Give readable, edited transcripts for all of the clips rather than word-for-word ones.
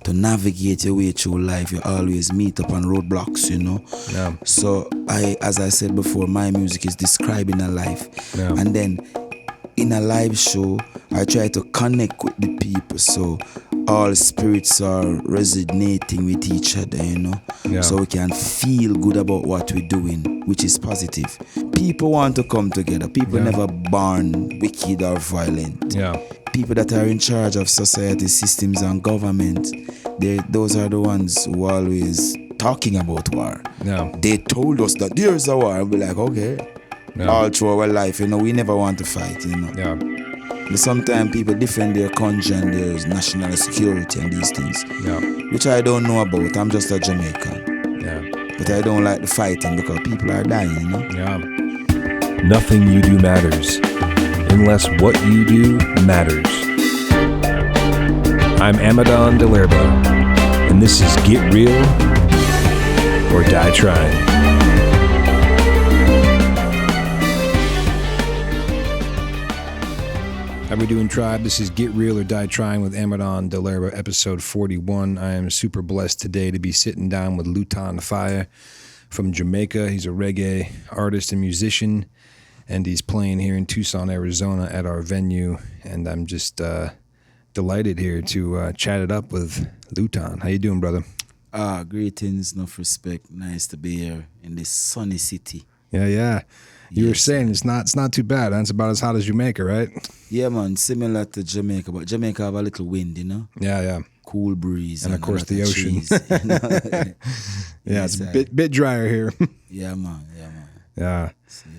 to navigate your way through life, you always meet up on roadblocks, you know. Yeah. So as I said before, my music is describing a life. Yeah. And then in a live show, I try to connect with the people, so all spirits are resonating with each other, you know. Yeah. So we can feel good about what we're doing, which is positive. People want to come together. People never born wicked or violent. Yeah. People that are in charge of society systems and government, those are the ones who are always talking about war. Yeah. They told us that there's a war, and we're like, okay. Yeah. All through our life, you know, we never want to fight, you know. Yeah. But sometimes people defend their country and their national security and these things, Yeah. which I don't know about. I'm just a Jamaican. Yeah. But I don't like the fighting because people are dying, you know. Yeah. Nothing you do matters unless what you do matters. I'm Amadon DellErba, and this is Get Real or Die Trying. How we doing, tribe? This is Get Real or Die Trying with Amadon DellErba, episode 41. I am super blessed today to be sitting down with Lutan Fyah from Jamaica. He's a reggae artist and musician, and he's playing here in Tucson, Arizona at our venue, and I'm just delighted here to chat it up with Lutan. How you doing, brother? Greetings, enough respect. Nice to be here in this sunny city. Yeah. You were saying it's not too bad. Huh? It's about as hot as Jamaica, right? Yeah, man, similar to Jamaica, but Jamaica have a little wind, you know? Yeah. Cool breeze. And of course the ocean. Trees, you know? Yeah, it's a bit drier here. Yeah, man. Yeah. See?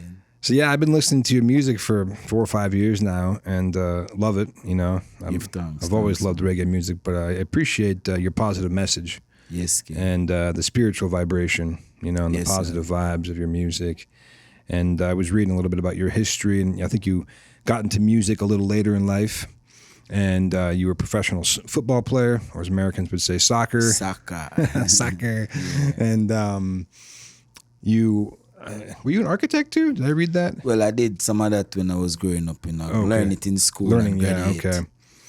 So yeah, I've been listening to your music for 4 or 5 years now, and love it. You know, I've always loved reggae music, but I appreciate your positive message. Yes, kid. And the spiritual vibration, you know, and the positive vibes of your music. And I was reading a little bit about your history, and I think you got into music a little later in life. And you were a professional football player, or as Americans would say, soccer. Soccer. Yeah. And were you an architect too? Did I read that? Well, I did some of that when I was growing up. You know, learn it in school. Okay.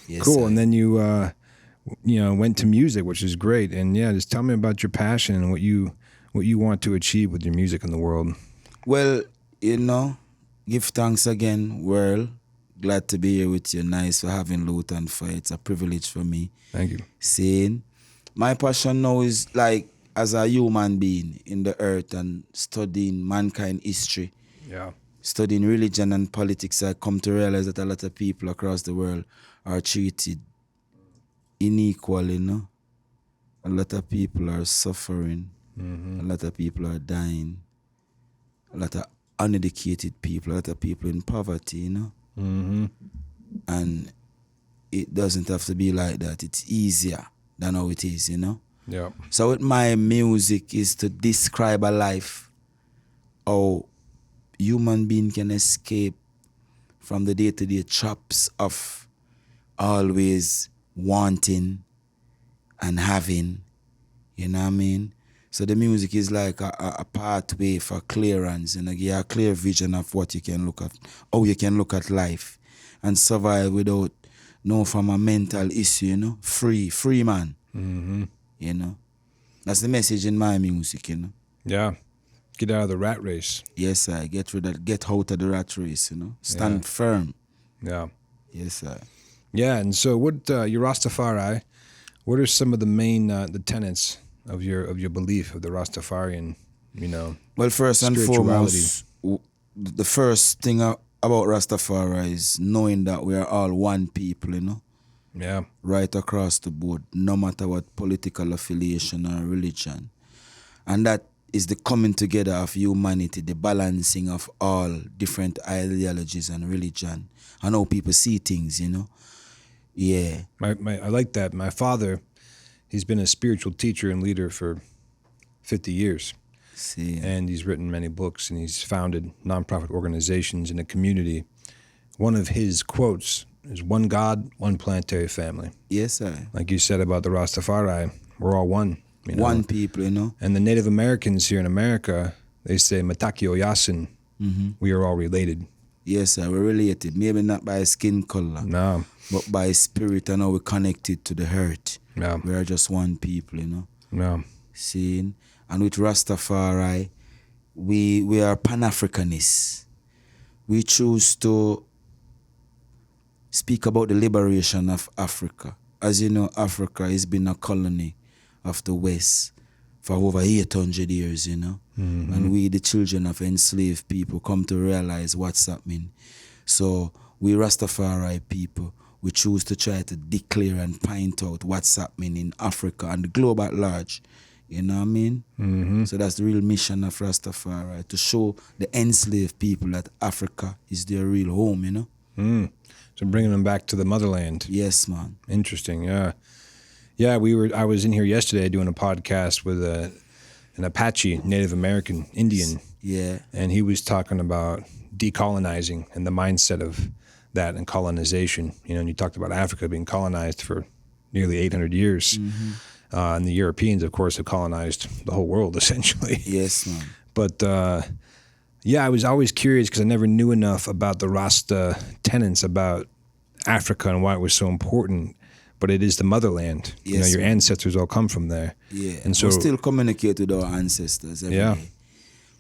Yes, cool. sir. And then you went to music, which is great. And yeah, just tell me about your passion and what you want to achieve with your music in the world. Well, you know, give thanks again, world. Glad to be here with you. Nice for having Lutan Fyah. It's a privilege for me. Thank you. Saying, my passion now is like as a human being in the earth and studying mankind history. Yeah. Studying religion and politics, I come to realize that a lot of people across the world are treated unequally, you know. A lot of people are suffering. Mm-hmm. A lot of people are dying. A lot of uneducated people, a lot of people in poverty, you know. Mm-hmm. And it doesn't have to be like that. It's easier than how it is, you know. Yeah. So with my music is to describe a life, how human being can escape from the day-to-day traps of always wanting and having, you know what I mean? So the music is like a pathway for clearance, and give you a clear vision of what you can look at, how you can look at life and survive without no from a mental issue, you know? Free man. Mm-hmm. You know? That's the message in my music, you know? Yeah. Get out of the rat race. Yes, sir. Get out of the rat race, you know? Stand firm. Yeah. Yes, sir. Yeah, and so what your Rastafari, what are some of the main the tenets of your belief of the Rastafarian, you know? Well, first and foremost, the first thing about Rastafari is knowing that we are all one people, you know? Yeah. Right across the board, no matter what political affiliation or religion. And that is the coming together of humanity, the balancing of all different ideologies and religion, and how people see things, you know? Yeah. I like that. My father, he's been a spiritual teacher and leader for 50 years. See. And he's written many books, and he's founded nonprofit organizations in the community. One of his quotes is, "One God, one planetary family." Yes, sir. Like you said about the Rastafari, we're all one. You know? One people, you know. And the Native Americans here in America, they say, "Matakio Yasin," we are all related. Yes, sir, we're related. Maybe not by skin color, No. but by spirit and how we're connected to the earth. Yeah. We are just one people, Yeah. Seeing? And with Rastafari, we are Pan-Africanists. We choose to speak about the liberation of Africa. As you know, Africa has been a colony of the West for over 800 years, Mm-hmm. And we, the children of enslaved people, come to realize what's happening. So we Rastafari people, we choose to try to declare and point out what's happening in Africa and the globe at large. You know what I mean? Mm-hmm. So that's the real mission of Rastafari, to show the enslaved people that Africa is their real home, Mm. So bringing them back to the motherland. Yes, man. Interesting. Yeah. Yeah. I was in here yesterday doing a podcast with an Apache Native American Indian. Yeah. And he was talking about decolonizing and the mindset of that and colonization. And you talked about Africa being colonized for nearly 800 years. Mm-hmm. And the Europeans, of course, have colonized the whole world, essentially. Yes, man. But, I was always curious because I never knew enough about the Rasta tenets about Africa and why it was so important. But it is the motherland. Yes, your man. ancestors all come from there. Yeah. And so we still communicate with our ancestors every day.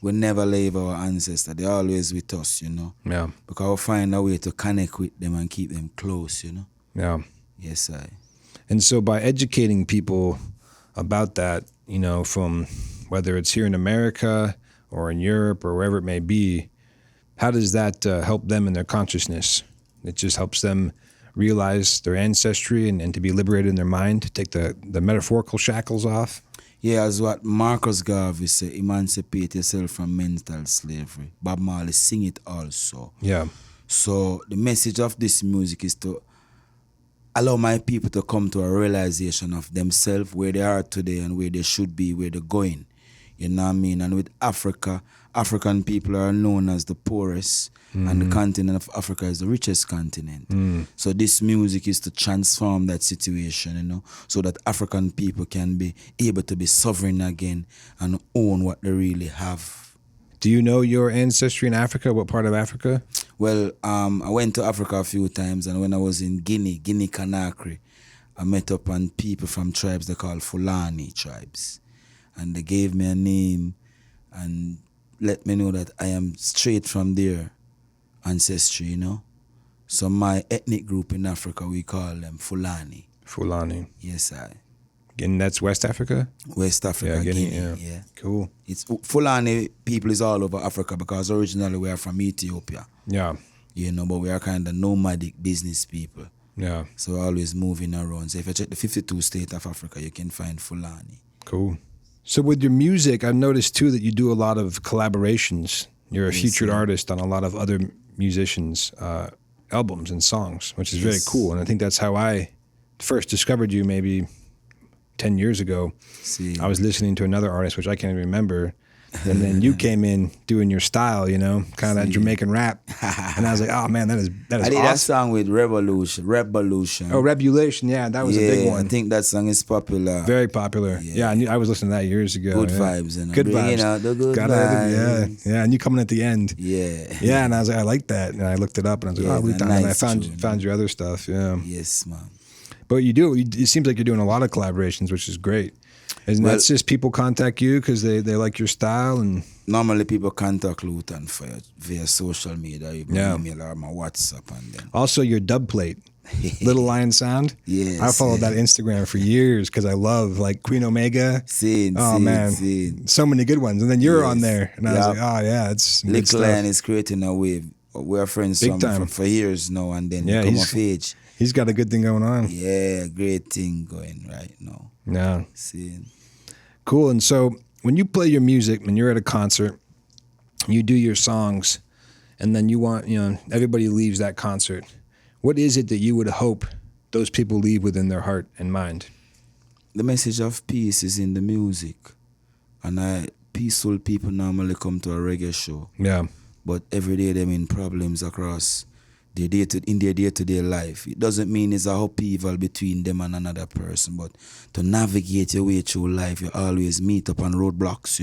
We never leave our ancestors. They're always with us, Yeah. Because we find a way to connect with them and keep them close, Yeah. Yes, I. And so by educating people about that, from whether it's here in America or in Europe or wherever it may be, how does that help them in their consciousness? It just helps them realize their ancestry and to be liberated in their mind, to take the metaphorical shackles off. Yeah, as what Marcus Garvey said, emancipate yourself from mental slavery. Bob Marley sing it also. Yeah. So the message of this music is to allow my people to come to a realization of themselves, where they are today and where they should be, where they're going. You know what I mean? And with Africa, African people are known as the poorest, and the continent of Africa is the richest continent. So this music is to transform that situation, so that African people can be able to be sovereign again and own what they really have. Do you know your ancestry in Africa? What part of Africa? Well, I went to Africa a few times, and when I was in Guinea Conakry, I met up on people from tribes they call Fulani tribes. And they gave me a name and let me know that I am straight from their ancestry, So my ethnic group in Africa, we call them Fulani. Fulani. Yes, I. And that's West Africa? West Africa, Guinea. Yeah. Cool. It's Fulani people is all over Africa because originally we are from Ethiopia. Yeah. But we are kind of nomadic business people. Yeah. So we're always moving around. So if you check the 52 states of Africa, you can find Fulani. Cool. So with your music, I've noticed too that you do a lot of collaborations. You're a featured artist on a lot of other musicians' albums and songs, which is very cool. And I think that's how I first discovered you maybe 10 years ago. I was listening to another artist, which I can't even remember. And then you came in doing your style, kind of that Jamaican rap. And I was like, oh man, that is I did awesome. that song with Revolution. Oh, Rebulation, yeah, that was a big one. I think that song is popular. Very popular. Yeah, I was listening to that years ago. Good vibes, Good vibes. Out the good vibes. Yeah, and you coming at the end. Yeah. Yeah, and I was like, I like that. And I looked it up and I was like, Lutan. And I found your other stuff, yeah. Yes, man. But it seems like you're doing a lot of collaborations, which is great. And that's just people contact you because they like your style? And normally people contact Lutan Fyah via social media, email or my WhatsApp. And then. Also your dub plate, Little Lion Sound. Yes. I followed that Instagram for years because I love like Queen Omega. Seen. So many good ones. And then you're on there. And I was like, oh yeah, it's Little Lion is creating a wave. We're friends for years now, and then we come of age. He's got a good thing going on. Yeah, great thing going right now. Yeah. See. Cool. And so when you play your music, when you're at a concert, you do your songs, and then you want, everybody leaves that concert. What is it that you would hope those people leave within their heart and mind? The message of peace is in the music. And peaceful people normally come to a reggae show. Yeah. But every day they're in problems across in their day-to-day life. It doesn't mean it's a upheaval between them and another person, but to navigate your way through life, you always meet up on roadblocks,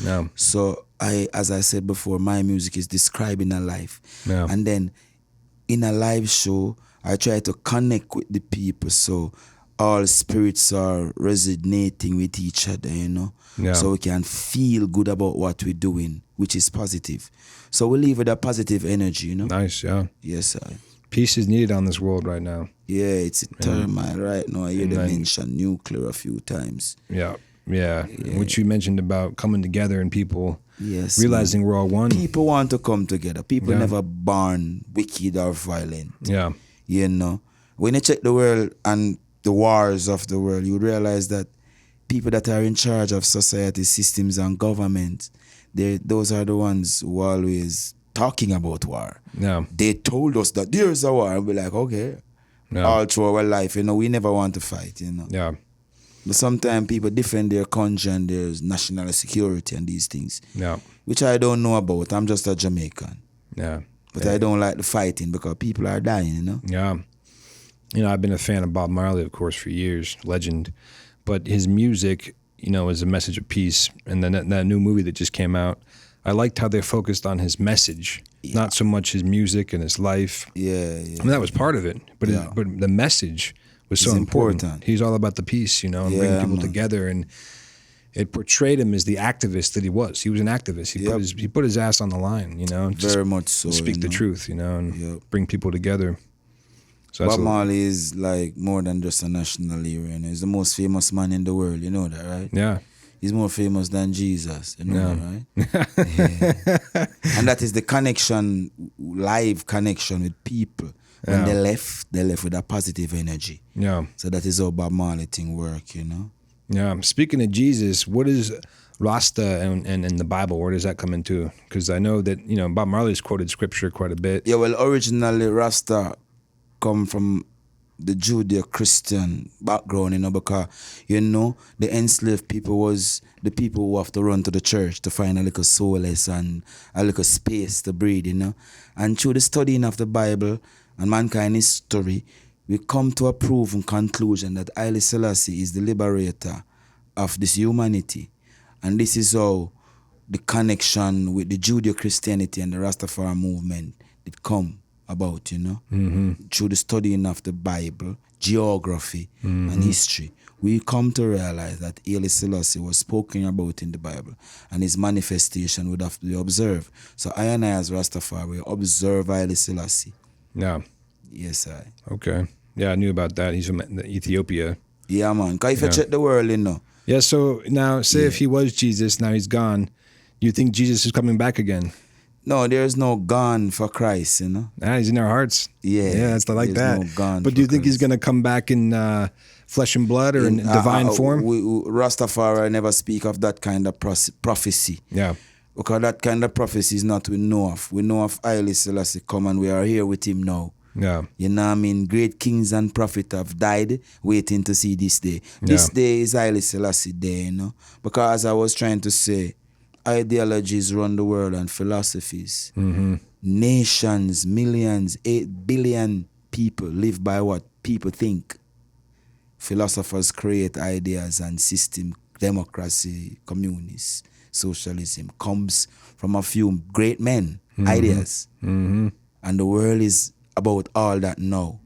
Yeah. So as I said before, my music is describing a life. Yeah. And then in a live show, I try to connect with the people. So all spirits are resonating with each other, you know. Yeah. So we can feel good about what we're doing, which is positive. So we live with a positive energy, you know. Nice, yeah. Yes, sir. Peace is needed on this world right now. Yeah, it's a turmoil right now. I hear and them then- mention nuclear a few times. Yeah. What you mentioned about coming together and people Yes, realizing man. we're all one. People want to come together. People Yeah. never born wicked or violent. Yeah. You know, when you check the world and the wars of the world, you realize that people that are in charge of society, systems, and government, those are the ones who are always talking about war. Yeah. They told us that there's a war, and we're like, okay. Yeah. All through our life, you know, we never want to fight, you know. Yeah. But sometimes people defend their country and their national security and these things, Yeah. which I don't know about. I'm just a Jamaican. Yeah. But I don't like the fighting because people are dying, you know. Yeah. You know, I've been a fan of Bob Marley, of course, for years, legend. But his music, you know, is a message of peace. And then that new movie that just came out, I liked how they focused on his message, not so much his music and his life. Yeah. I mean, that was part of it. But but the message was so It's important. important. He's all about the peace, you know, and bringing people together. And it portrayed him as the activist that he was. He was an activist. He put his ass on the line, you know. Very much so. Speak the truth, you know, and bring people together. So Bob Marley is like more than just a national hero, and he's the most famous man in the world. You know that, right? Yeah. He's more famous than Jesus. You know that, right? Yeah. And that is the connection, live connection with people. When they left with a positive energy. Yeah. So that is how Bob Marley thing work, you know? Yeah. Speaking of Jesus, what is Rasta and the Bible? Where does that come into? Because I know that, you know, Bob Marley's quoted scripture quite a bit. Yeah, well, originally Rasta come from the Judeo-Christian background, you know, because, you know, the enslaved people was the people who have to run to the church to find a little solace and a little space to breathe, you know. And through the studying of the Bible and mankind history, we come to a proven conclusion that Haile Selassie is the liberator of this humanity. And this is how the connection with the Judeo-Christianity and the Rastafari movement did come about, you know, through the studying of the Bible, geography, and history. We come to realize that Haile Selassie was spoken about in the Bible, and his manifestation would have to be observed. So I and I as Rastafari observe Haile Selassie. Yeah. Yes, I. Okay. Yeah, I knew about that. He's from Ethiopia. Yeah, man. Because if you check the world, you know. Yeah, so now, say if he was Jesus, now he's gone, do you think Jesus is coming back again? No, there's no gone for Christ, you know. He's in our hearts. Yeah. It's like there's that. No gone but do you for think he's Christ. going to come back in flesh and blood or in divine form? Rastafari never speak of that kind of prophecy. Yeah. Because that kind of prophecy is not we know of. We know of Haile Selassie come and we are here with him now. Yeah. You know what I mean? Great kings and prophets have died waiting to see this day. This day is Haile Selassie day, you know. Because as I was trying to say, ideologies run the world and philosophies. Nations, millions, 8 billion people live by what people think. Philosophers create ideas and system, democracy, communists, socialism comes from a few great men, ideas. And the world is about all that now.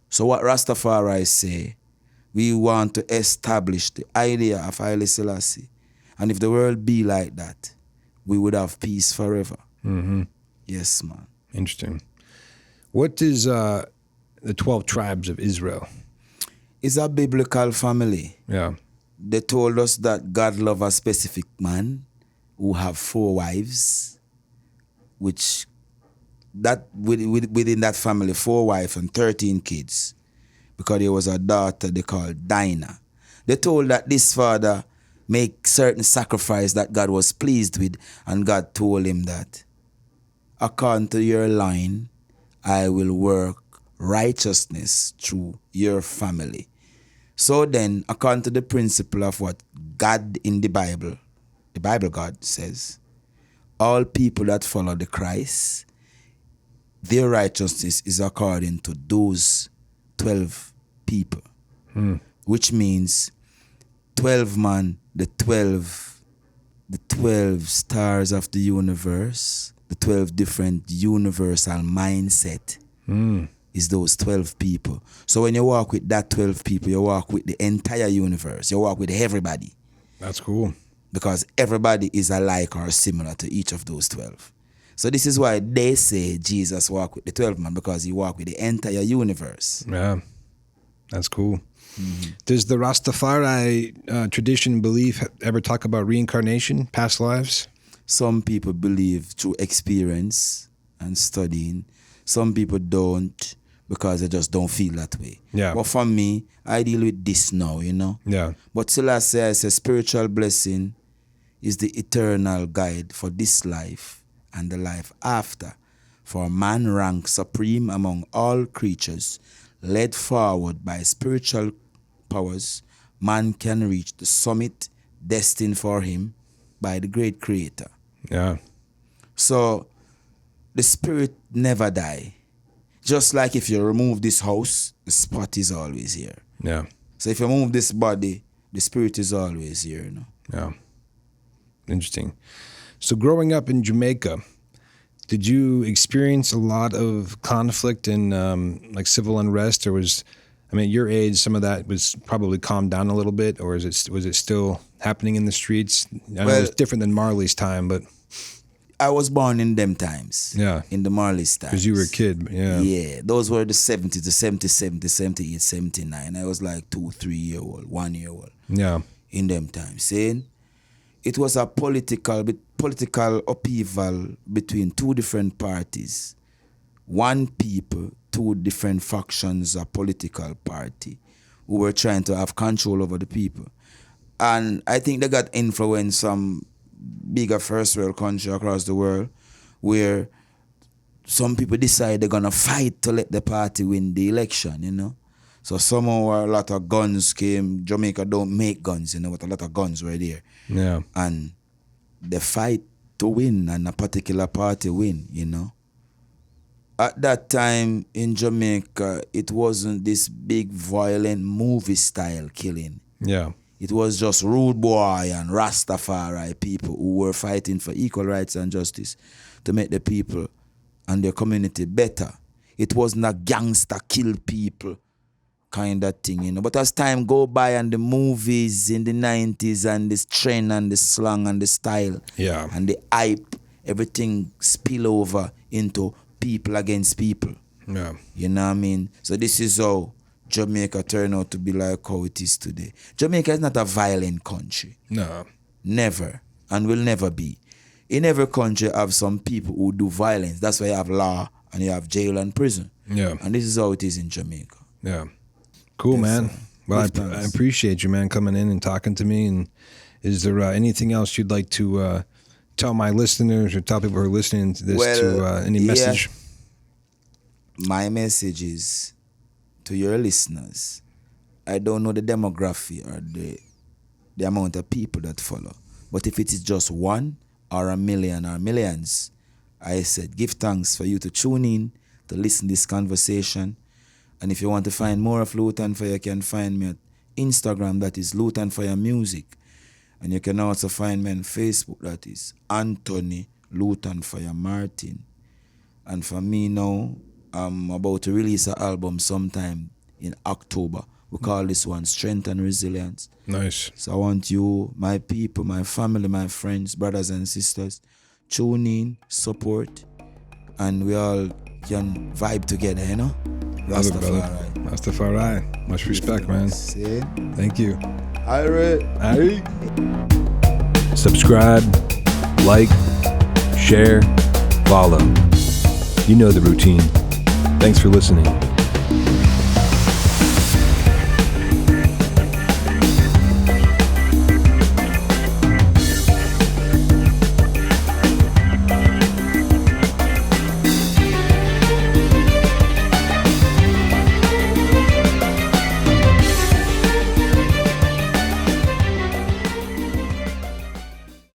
So what Rastafari say, we want to establish the idea of Haile Selassie. And if the world be like that, we would have peace forever. Yes, man. Interesting. What is the 12 tribes of Israel? It's a biblical family. Yeah. They told us that God love a specific man who have 4 wives, which that within that family, 4 wives and 13 kids, because there was a daughter they called Dinah. They told that this father make certain sacrifice that God was pleased with, and God told him that according to your line, I will work righteousness through your family. So then, according to the principle of what God in the Bible God says, all people that follow the Christ, their righteousness is according to those 12 people. Which means 12 man, the 12 stars of the universe, the 12 different universal mindset is those 12 people. So when you walk with that 12 people, you walk with the entire universe. You walk with everybody. That's cool. Because everybody is alike or similar to each of those 12. So this is why they say Jesus walked with the 12 man, because he walked with the entire universe. Yeah, that's cool. Mm-hmm. Does the Rastafari tradition belief ever talk about reincarnation, past lives? Some people believe through experience and studying. Some people don't, because they just don't feel that way. Yeah. But for me, I deal with this now, you know. Yeah. But still I say spiritual blessing is the eternal guide for this life and the life after. For man ranks supreme among all creatures, led forward by spiritual powers, man can reach the summit destined for him by the great creator. Yeah. So the spirit never die. Just like if you remove this house, the spot is always here. Yeah. So if you move this body, the spirit is always here, you know. Yeah. Interesting. So growing up in Jamaica, did you experience a lot of conflict and like civil unrest, or was, I mean, at your age, some of that was probably calmed down a little bit, or was it still happening in the streets? I know it's different than Marley's time, but I was born in them times. Yeah. In the Marley's times. Because you were a kid. Yeah. Yeah. Those were the 70s, the 70, 70, 78, 79. I was like 2, 3 year old, 1 year old. Yeah. In them times. Saying it was a political upheaval between two different parties. One people, two different factions of political party who were trying to have control over the people. And I think they got influence from bigger first world country across the world, where some people decide they're gonna fight to let the party win the election, you know. So somehow a lot of guns came. Jamaica don't make guns, you know, but a lot of guns were there. Yeah. And they fight to win, and a particular party win, you know. At that time in Jamaica, it wasn't this big violent movie style killing. Yeah. It was just rude boy and Rastafari people who were fighting for equal rights and justice to make the people and their community better. It wasn't a gangster kill people kind of thing, you know. But as time go by and the movies in the 90s and this trend and the slang and the style, yeah, and the hype, everything spill over into people against people. Yeah. You know what I mean? So this is how Jamaica turned out to be like how it is today. Jamaica is not a violent country. No. Never. And will never be. In every country have some people who do violence. That's why you have law and you have jail and prison. Yeah. And this is how it is in Jamaica. Yeah. Cool, man. Well, I appreciate you, man, coming in and talking to me. And is there anything else you'd like to tell my listeners or tell people who are listening to this any message? My message is to your listeners. I don't know the demography or the amount of people that follow. But if it is just one or a million or millions, I said give thanks for you to tune in, to listen to this conversation. And if you want to find more of Lutan Fyah, you can find me at Instagram, that is Lutan Fyah Music. And you can also find me on Facebook, that is Anthony Lutan Fyah Martin. And for me now, I'm about to release an album sometime in October. We call this one Strength and Resilience. Nice. So I want you, my people, my family, my friends, brothers and sisters, tune in, support, and we all can vibe together, you know? Rastafari. Rastafari. Much respect, man. See? Thank you. Aye. Subscribe, like, share, follow. You know the routine. Thanks for listening.